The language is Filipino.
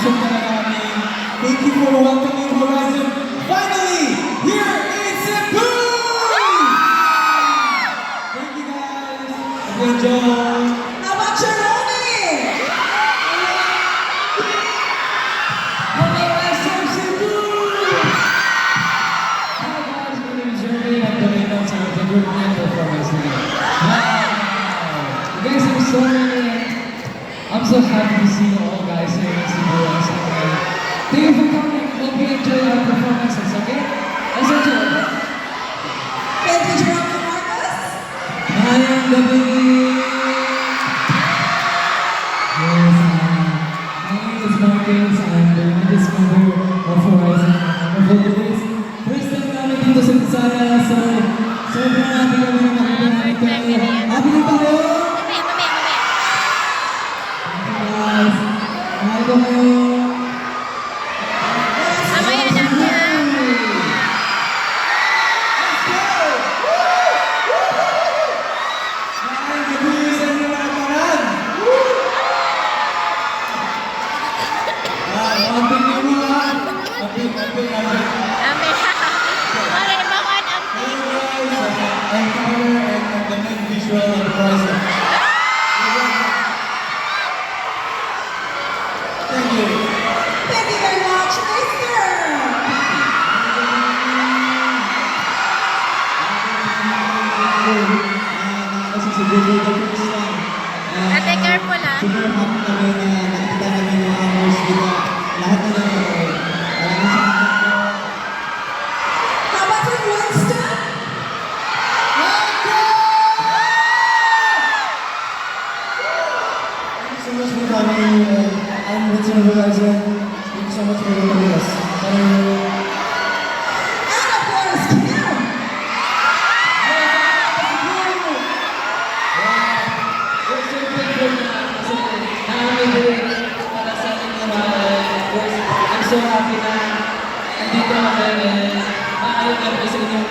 awesome talaga kami. Thank you for welcoming Horizon finally here in Cebu! Thank you guys. Enjoy. How about Cheroni? Horizon Cebu! Hi guys, my name is Jeremy. I'm the main dancer of the group and performance today. Wow! Guys, I'm so happy to see you all guys here in Cebu once again. Thank you for coming. Hope you enjoy our performances, okay? Let's enjoy. Thank you, Cheroni Marcos. Mayang gabi! Yes, my name is Marcus. I'm the youngest member of Horizon Vocalist. First time namin dito sa Tisana, so sobrang happy kami na makita namin kayo. Happy na tayo! Guys, mahal ko kayo! Mamaya na niya. Mayang gabi sa inyo mga karan! Amping niyo mga! Amping. Amen. Okay, bakit ang Hello guys! I'm Tyler and I'm the main visual of Horizon. Thank you. Thank you very much, Mr. Kasi sa Google the first time. Ate, careful ah. Super happy kami na nakita namin yung hours dito. Lahat na nanonood. Maraming salamat po. How about with Winston? Thank you so much for coming. I'm Richard Horizon. Thank you so much for welcoming us. Thank you. And of course, Kim. We're so grateful na kasi nakakamilig para sa ating mga I'm so happy na nandito kami and maayos kami sa inyong